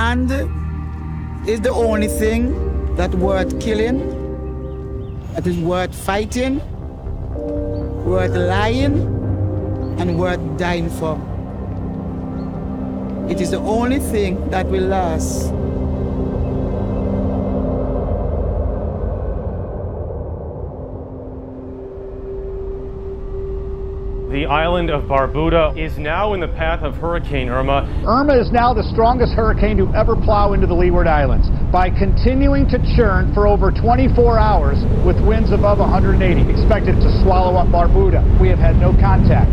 land is the only thing that's worth killing, that is worth fighting, worth lying, and worth dying for. It is the only thing that will last. The island of Barbuda is now in the path of Hurricane Irma. Irma is now the strongest hurricane to ever plow into the Leeward Islands by continuing to churn for over 24 hours with winds above 180, expected to swallow up Barbuda. We have had no contact.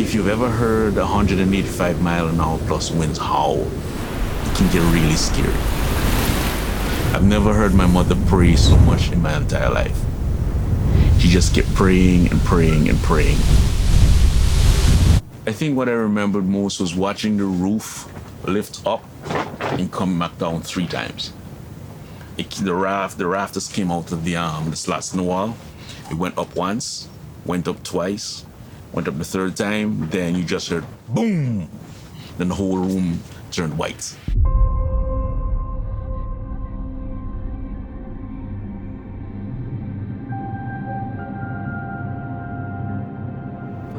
If you've ever heard 185-mile-an-hour plus winds howl, it can get really scary. I've never heard my mother pray so much in my entire life. She just kept praying and praying and praying. I think what I remembered most was watching the roof lift up and come back down 3 times. The rafters came out of the slats in the wall. It went up once, went up twice, went up the 3rd time, then you just heard boom. Then the whole room turned white.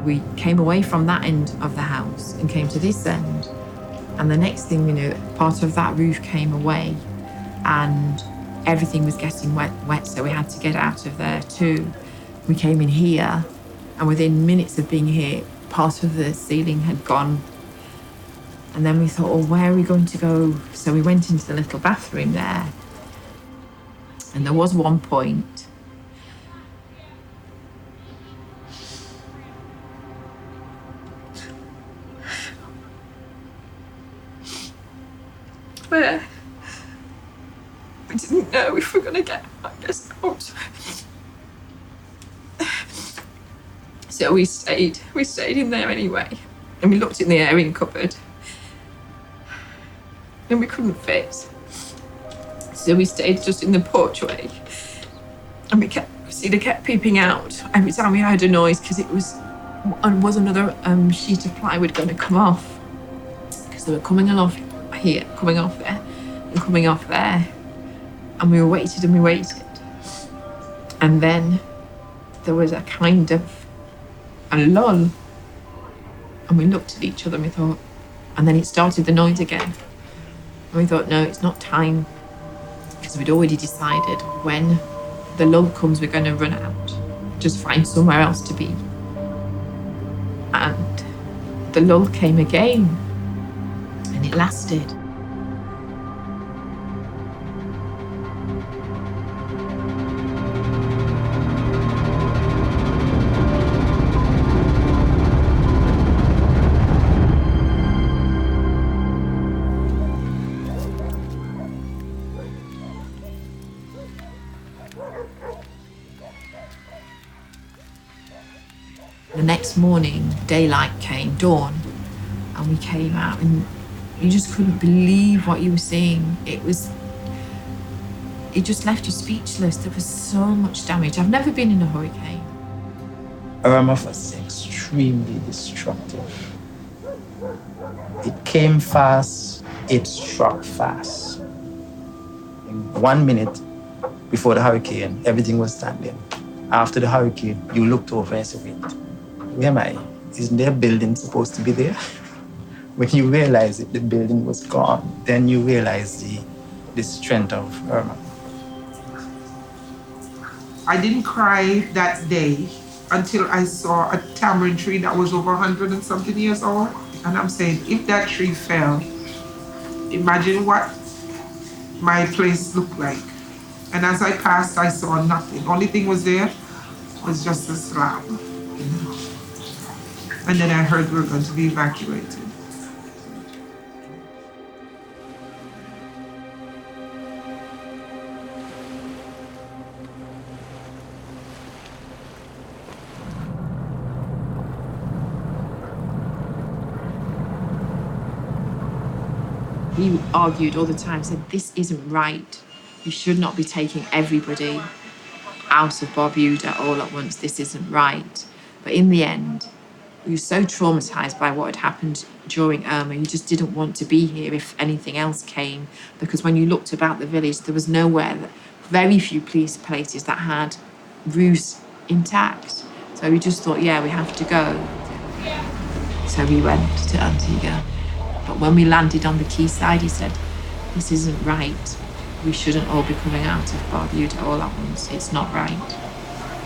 We came away from that end of the house and came to this end. And the next thing we knew, part of that roof came away and everything was getting wet, so we had to get out of there too. We came in here, and within minutes of being here, part of the ceiling had gone. And then we thought, well, where are we going to go? So we went into the little bathroom there. And there was one point where we didn't know if we were going to get out. So we stayed in there anyway. And we looked in the airing cupboard and we couldn't fit. So we stayed just in the porchway and Cedar kept peeping out every time we heard a noise because it was another sheet of plywood going to come off, because they were coming off here, coming off there, and coming off there. And we waited and we waited. And then there was a kind of a lull. And we looked at each other and we thought, and then it started the noise again. And we thought, no, it's not time. Because we'd already decided when the lull comes, we're going to run out. Just find somewhere else to be. And the lull came again. And it lasted. The next morning, daylight came, dawn, and we came out and you just couldn't believe what you were seeing. It just left you speechless. There was so much damage. I've never been in a hurricane. Irma was extremely destructive. It came fast, it struck fast. In 1 minute before the hurricane, everything was standing. After the hurricane, you looked over and said, wait, where am I? Isn't there a building supposed to be there? When you realize it, the building was gone, then you realize the strength of Irma. I didn't cry that day until I saw a tamarind tree that was over 100 and something years old. And I'm saying, if that tree fell, imagine what my place looked like. And as I passed, I saw nothing. Only thing was there was just a slab. And then I heard we were going to be evacuated. He argued all the time, said, this isn't right. You should not be taking everybody out of Barbuda all at once. This isn't right. But in the end, We were so traumatized by what had happened during Irma. You just didn't want to be here if anything else came, because when you looked about the village, there was nowhere, very few police places that had roofs intact. So we just thought, yeah, we have to go. So we went to Antigua. But when we landed on the quayside, he said, this isn't right. We shouldn't all be coming out of Barbuda all at once. It's not right.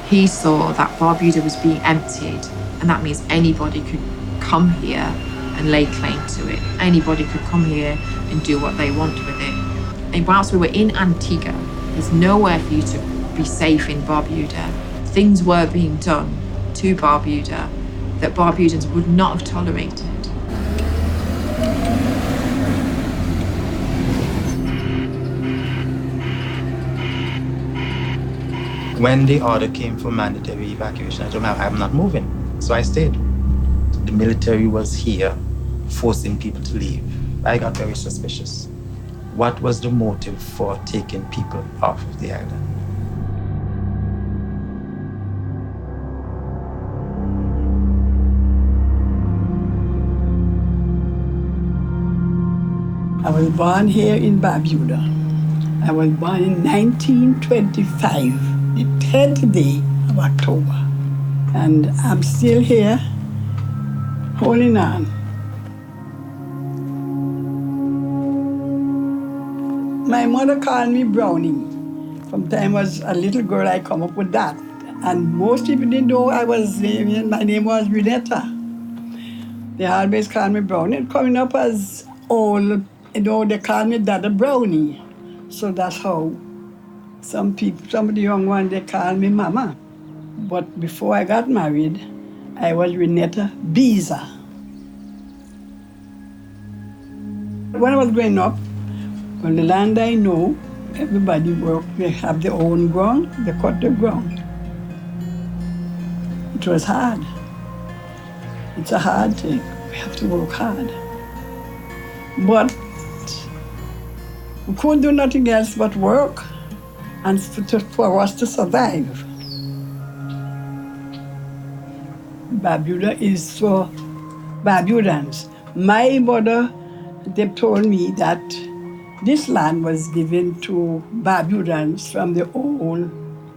He saw that Barbuda was being emptied, and that means anybody could come here and lay claim to it. Anybody could come here and do what they want with it. And whilst we were in Antigua, there's nowhere for you to be safe in Barbuda. Things were being done to Barbuda that Barbudans would not have tolerated. When the order came for mandatory evacuation, I told them I'm not moving. So I stayed. The military was here forcing people to leave. I got very suspicious. What was the motive for taking people off of the island? I was born here in Barbuda. I was born in 1925, the 10th day of October. And I'm still here, holding on. My mother called me Brownie. From the time I was a little girl, I come up with that. And most people didn't know my name was RENETA. They always called me Brownie. Coming up as old, they call me Dada Brownie. So that's how some of the young ones, they call me Mama. But before I got married, I was RENETA BEAZER. When I was growing up, well, the land I know, everybody work, they have their own ground, they cut the ground. It was hard. It's a hard thing. We have to work hard. But we couldn't do nothing else but work and for us to survive. Barbuda is for Barbudans. My mother, they told me that this land was given to Barbudans from the old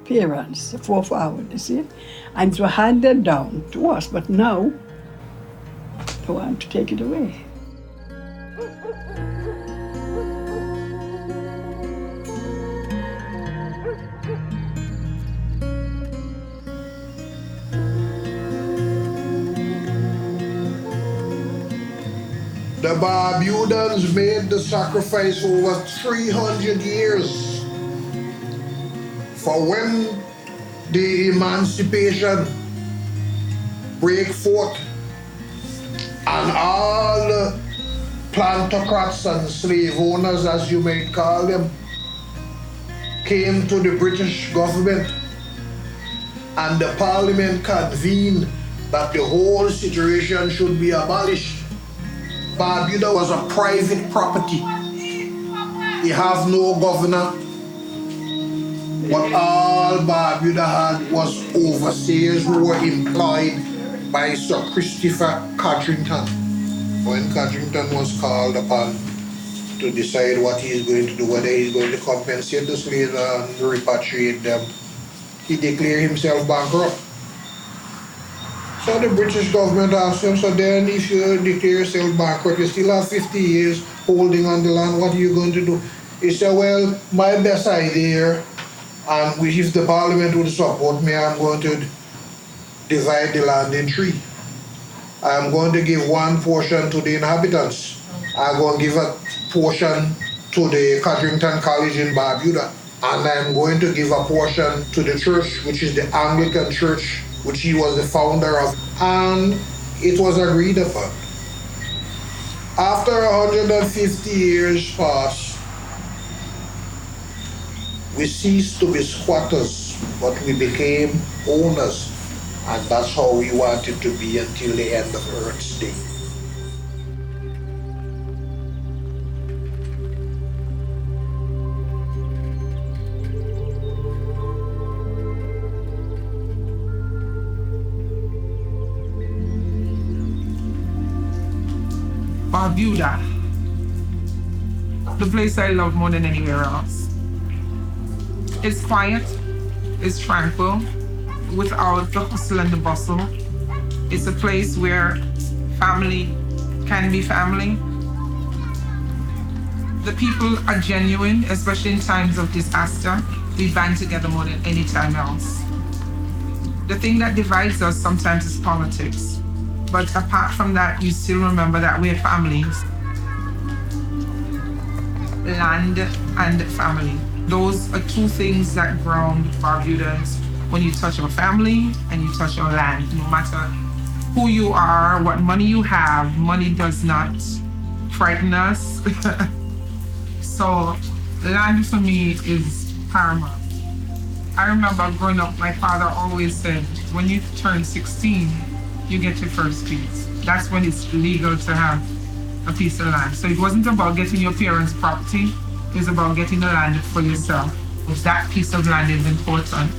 parents, the forefathers, you see? And it was handed down to us, but now they want to take it away. The Barbudans made the sacrifice over 300 years for when the emancipation break forth and all the plantocrats and slave owners, as you might call them, came to the British government and the parliament convened that the whole situation should be abolished. Barbuda was a private property. He have no governor. What all Barbuda had was overseers who were employed by Sir Christopher Codrington. When Codrington was called upon to decide what he is going to do, whether he is going to compensate the slaves and repatriate them, he declared himself bankrupt. So the British government asked him, so then if you declare yourself bankrupt, you still have 50 years holding on the land, what are you going to do? He said, well, my best idea, and if the parliament would support me, I'm going to divide the land in three. I'm going to give one portion to the inhabitants. I'm going to give a portion to the Codrington College in Barbuda. And I'm going to give a portion to the church, which is the Anglican Church, which he was the founder of, and it was agreed upon. After 150 years passed, we ceased to be squatters, but we became owners, and that's how we wanted to be until the end of Earth's day. Barbuda, the place I love more than anywhere else. It's quiet, it's tranquil, without the hustle and the bustle. It's a place where family can be family. The people are genuine, especially in times of disaster. We band together more than any time else. The thing that divides us sometimes is politics. But apart from that, you still remember that we're families. Land and family. Those are two things that ground Barbudans. When you touch our family and you touch our land, no matter who you are, what money you have, money does not frighten us. So land for me is paramount. I remember growing up, my father always said, when you turn 16, you get your first piece. That's when it's legal to have a piece of land. So it wasn't about getting your parents' property, it was about getting the land for yourself. Because that piece of land is important.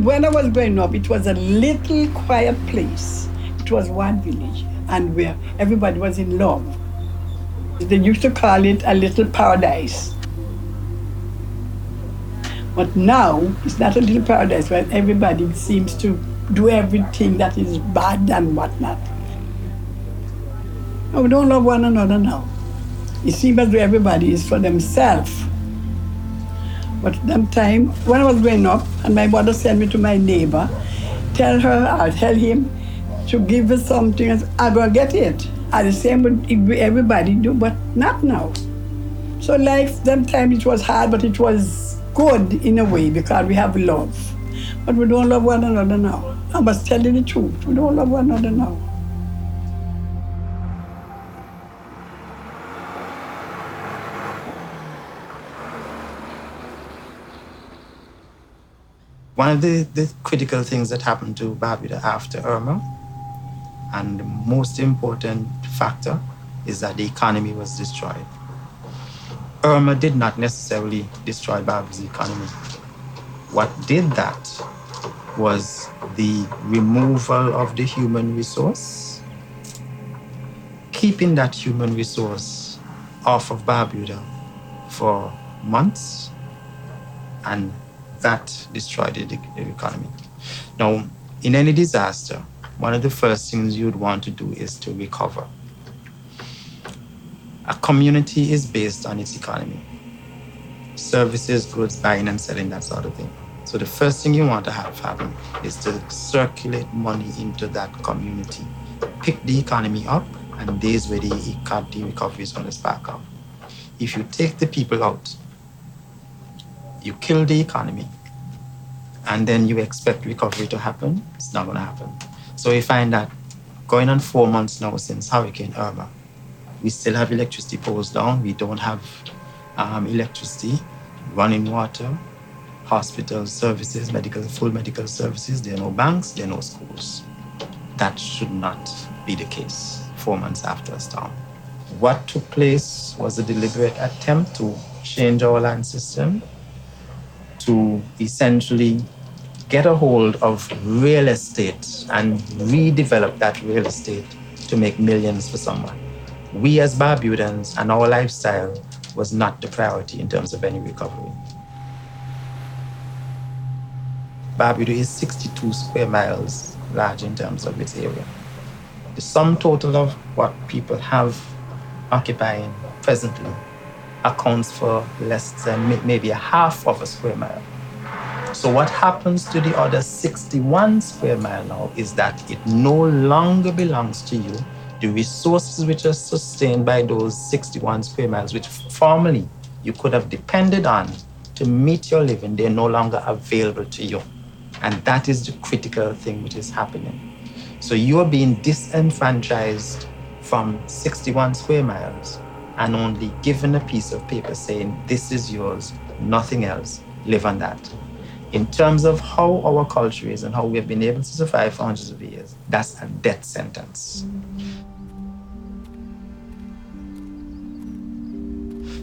When I was growing up, it was a little quiet place. It was one village, and where everybody was in love. They used to call it a little paradise. But now, it's not a little paradise where everybody seems to do everything that is bad and whatnot. No, we don't love one another now. It seems as though everybody is for themselves. But that time, when I was growing up, and my mother sent me to my neighbor, tell her or tell him to give us something, I'm gonna get it. And the same would everybody do, but not now. So life, that time it was hard, but it was good in a way because we have love. But we don't love one another now. I must tell you the truth, we don't love one another now. One of the critical things that happened to Barbuda after Irma, and the most important factor, is that the economy was destroyed. Irma did not necessarily destroy Barbuda's economy. What did that was the removal of the human resource, keeping that human resource off of Barbuda for months, and that destroyed the economy. Now, in any disaster, one of the first things you'd want to do is to recover. A community is based on its economy. Services, goods, buying and selling, that sort of thing. So the first thing you want to have happen is to circulate money into that community. Pick the economy up, and there's where the recovery is going to spark up. If you take the people out, you kill the economy, and then you expect recovery to happen, it's not going to happen. So we find that going on 4 months now since Hurricane Irma, we still have electricity poles down. We don't have electricity, running water, hospital services, full medical services. There are no banks, there are no schools. That should not be the case 4 months after a storm. What took place was a deliberate attempt to change our land system, to essentially get a hold of real estate and redevelop that real estate to make millions for someone. We as Barbudans and our lifestyle was not the priority in terms of any recovery. Barbuda is 62 square miles large in terms of its area. The sum total of what people have occupying presently accounts for less than maybe a half of a square mile. So what happens to the other 61 square mile now is that it no longer belongs to you. The resources which are sustained by those 61 square miles, which formerly you could have depended on to meet your living, they're no longer available to you. And that is the critical thing which is happening. So you're being disenfranchised from 61 square miles and only given a piece of paper saying, this is yours, nothing else, live on that. In terms of how our culture is and how we've been able to survive for hundreds of years, that's a death sentence.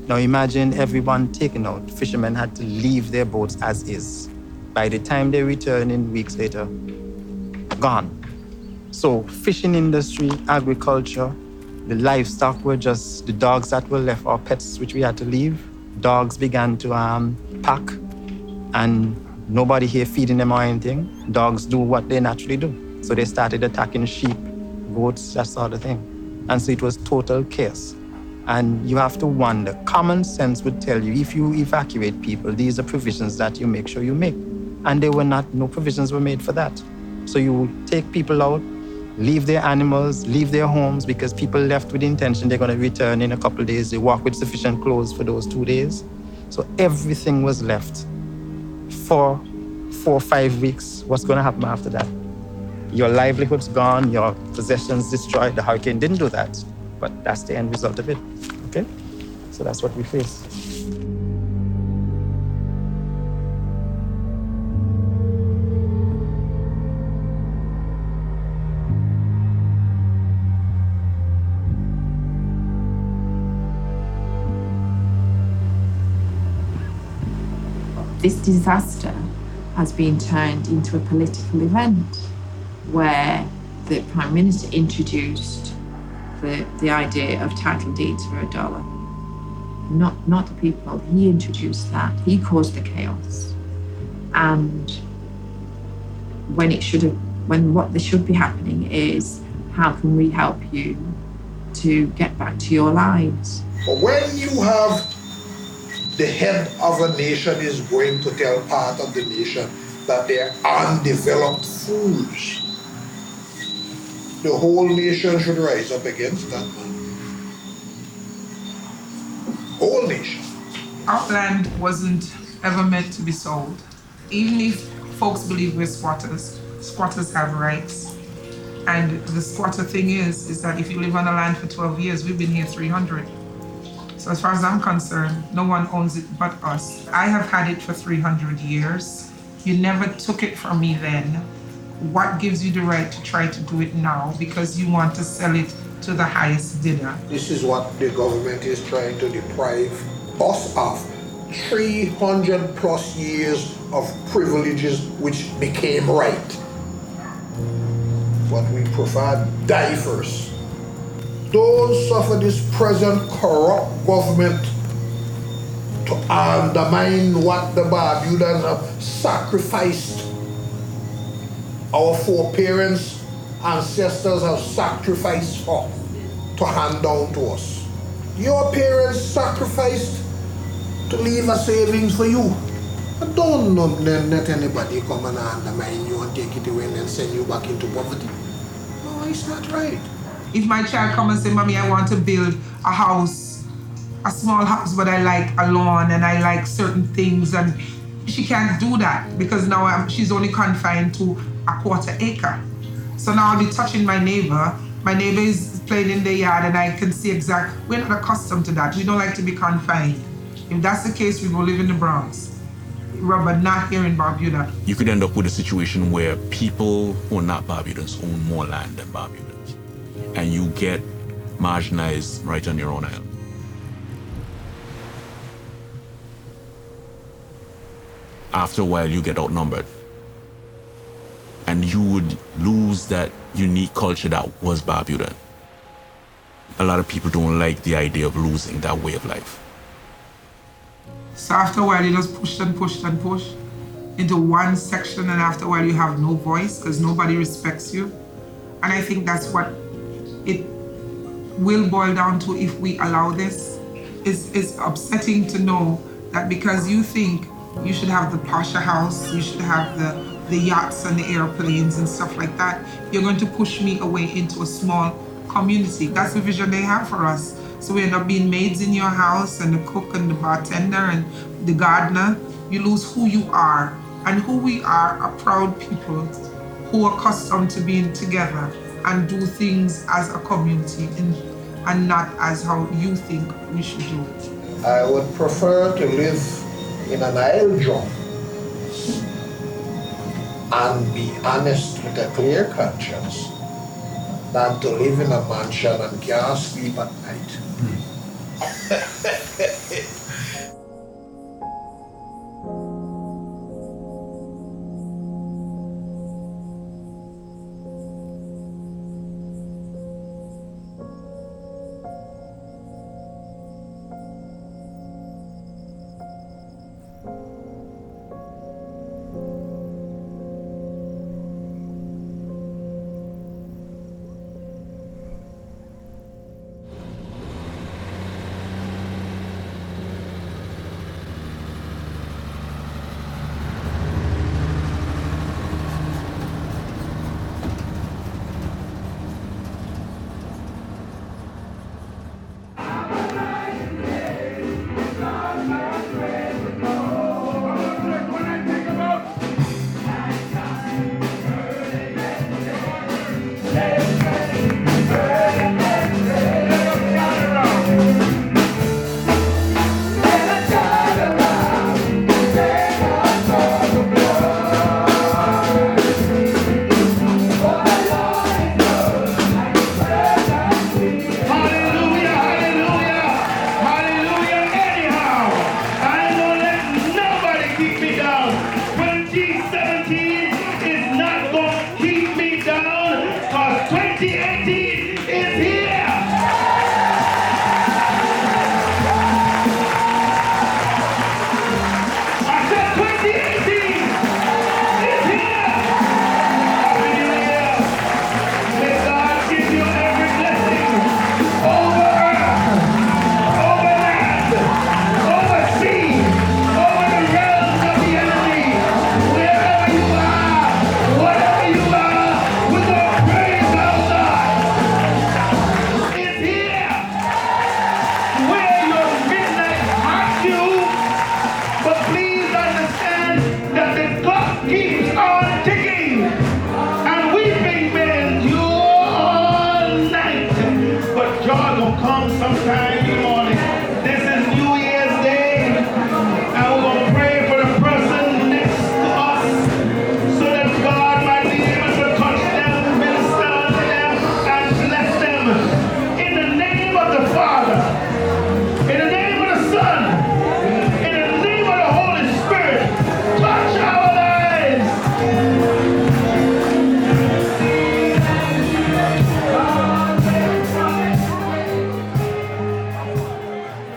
Now imagine everyone taken out. Fishermen had to leave their boats as is. By the time they return in weeks later, gone. So fishing industry, agriculture, the livestock were just the dogs that were left, our pets, which we had to leave. Dogs began to pack, and nobody here feeding them or anything. Dogs do what they naturally do. So they started attacking sheep, goats, that sort of thing. And so it was total chaos. And you have to wonder, common sense would tell you, if you evacuate people, these are provisions that you make sure you make. And they were not, no provisions were made for that. So you take people out, leave their animals, leave their homes, because people left with the intention they're going to return in a couple of days. They walk with sufficient clothes for those 2 days. So everything was left for 4 or 5 weeks. What's going to happen after that? Your livelihood's gone, your possessions destroyed. The hurricane didn't do that, but that's the end result of it, okay? So that's what we face. This disaster has been turned into a political event where the Prime Minister introduced the idea of title deeds for $1. Not the people. He introduced that. He caused the chaos. And when what should be happening is, how can we help you to get back to your lives? But when you have the head of a nation is going to tell part of the nation that they're undeveloped fools, the whole nation should rise up against that man. Whole nation. Our land wasn't ever meant to be sold. Even if folks believe we're squatters, squatters have rights. And the squatter thing is that if you live on the land for 12 years, we've been here 300. So as far as I'm concerned, no one owns it but us. I have had it for 300 years. You never took it from me then. What gives you the right to try to do it now because you want to sell it to the highest bidder? This is what the government is trying to deprive us of. 300 plus years of privileges which became right. What we prefer, die first. Don't suffer this present corrupt government to undermine what the Barbudans have sacrificed. Our foreparents, ancestors have sacrificed for to hand down to us. Your parents sacrificed to leave a savings for you. But don't let anybody come and undermine you and take it away and then send you back into poverty. No, it's not right. If my child come and say, Mommy, I want to build a house, a small house, but I like a lawn and I like certain things, and she can't do that because now she's only confined to a 1/4 acre. So now I'll be touching my neighbor. My neighbor is playing in the yard and I can see we're not accustomed to that. We don't like to be confined. If that's the case, we will live in the Bronx. But not here in Barbuda. You could end up with a situation where people who are not Barbudans own more land than Barbudans. And you get marginalized right on your own island. After a while, you get outnumbered. And you would lose that unique culture that was Barbudan. A lot of people don't like the idea of losing that way of life. So after a while, you just push and push and push into one section, and after a while, you have no voice because nobody respects you. And I think that's what it will boil down to if we allow this. It's upsetting to know that because you think you should have the posher house, you should have the yachts and the airplanes and stuff like that, you're going to push me away into a small community. That's the vision they have for us. So we end up being maids in your house and the cook and the bartender and the gardener. You lose who you are. And who we are proud people who are accustomed to being together and do things as a community and not as how you think we should do it. I would prefer to live in an aisle drum and be honest with a clear conscience than to live in a mansion and can't sleep at night.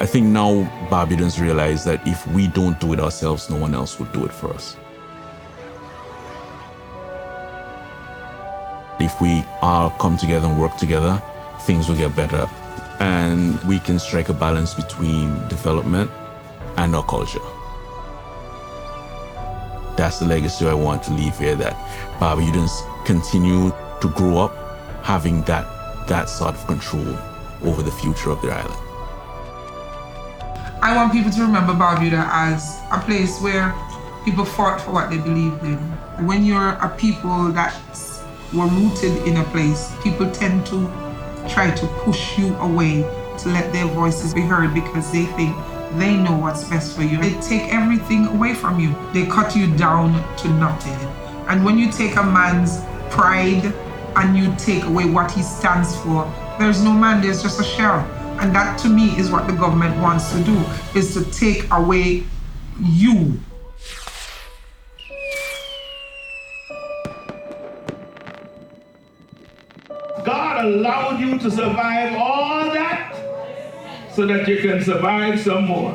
I think now Barbudans realize that if we don't do it ourselves, no one else will do it for us. If we all come together and work together, things will get better. And we can strike a balance between development and our culture. That's the legacy I want to leave here, that Barbudans continue to grow up having that sort of control over the future of their island. I want people to remember Barbuda as a place where people fought for what they believed in. When you're a people that were rooted in a place, people tend to try to push you away to let their voices be heard because they think they know what's best for you. They take everything away from you. They cut you down to nothing. And when you take a man's pride and you take away what he stands for, there's no man, there's just a shell. And that to me is what the government wants to do, is to take away you. God allowed you to survive all that so that you can survive some more.